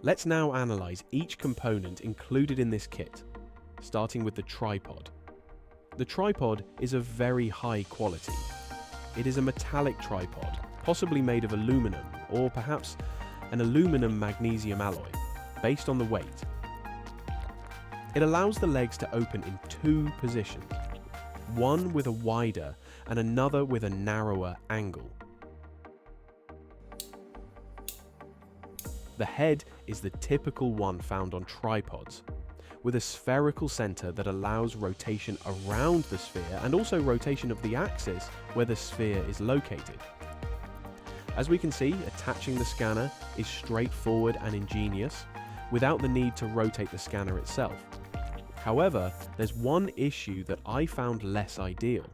Let's now analyze each component included in this kit, starting with the tripod. The tripod is of very high quality. It is a metallic tripod, possibly made of aluminum or perhaps an aluminum magnesium alloy, based on the weight. It allows the legs to open in two positions, one with a wider and another with a narrower angle. The head is the typical one found on tripods, with a spherical center that allows rotation around the sphere and also rotation of the axis where the sphere is located. As we can see, attaching the scanner is straightforward and ingenious, without the need to rotate the scanner itself. However, there's one issue that I found less ideal.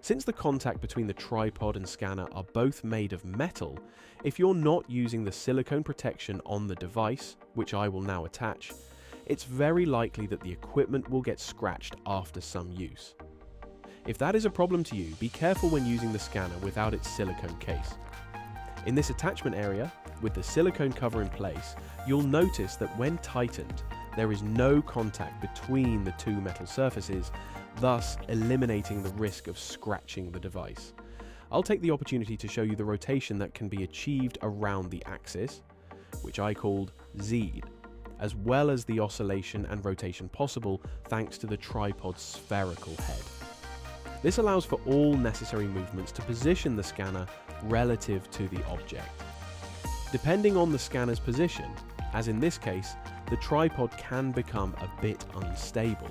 Since the contact between the tripod and scanner are both made of metal, if you're not using the silicone protection on the device, which I will now attach, it's very likely that the equipment will get scratched after some use. If that is a problem to you, be careful when using the scanner without its silicone case. In this attachment area, with the silicone cover in place, you'll notice that when tightened, there is no contact between the two metal surfaces, thus eliminating the risk of scratching the device. I'll take the opportunity to show you the rotation that can be achieved around the axis, which I called Z, as well as the oscillation and rotation possible thanks to the tripod's spherical head. This allows for all necessary movements to position the scanner relative to the object. Depending on the scanner's position, as in this case, the tripod can become a bit unstable.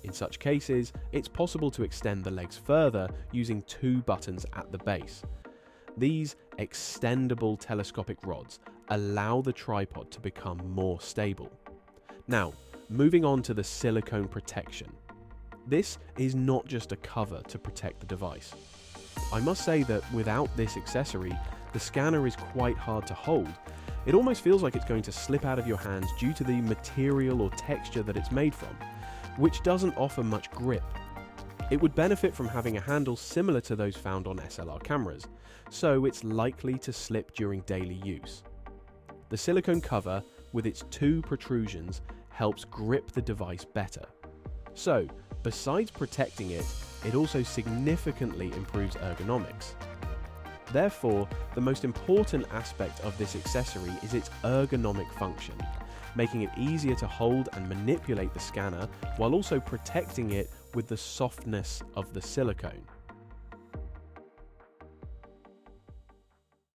In such cases, it's possible to extend the legs further using two buttons at the base. These extendable telescopic rods allow the tripod to become more stable. Now, moving on to the silicone protection. This is not just a cover to protect the device. I must say that without this accessory, the scanner is quite hard to hold. It almost feels like it's going to slip out of your hands due to the material or texture that it's made from, which doesn't offer much grip. It would benefit from having a handle similar to those found on SLR cameras, so it's likely to slip during daily use. The silicone cover, with its two protrusions, helps grip the device better. So, besides protecting it, it also significantly improves ergonomics. Therefore, the most important aspect of this accessory is its ergonomic function, making it easier to hold and manipulate the scanner while also protecting it with the softness of the silicone.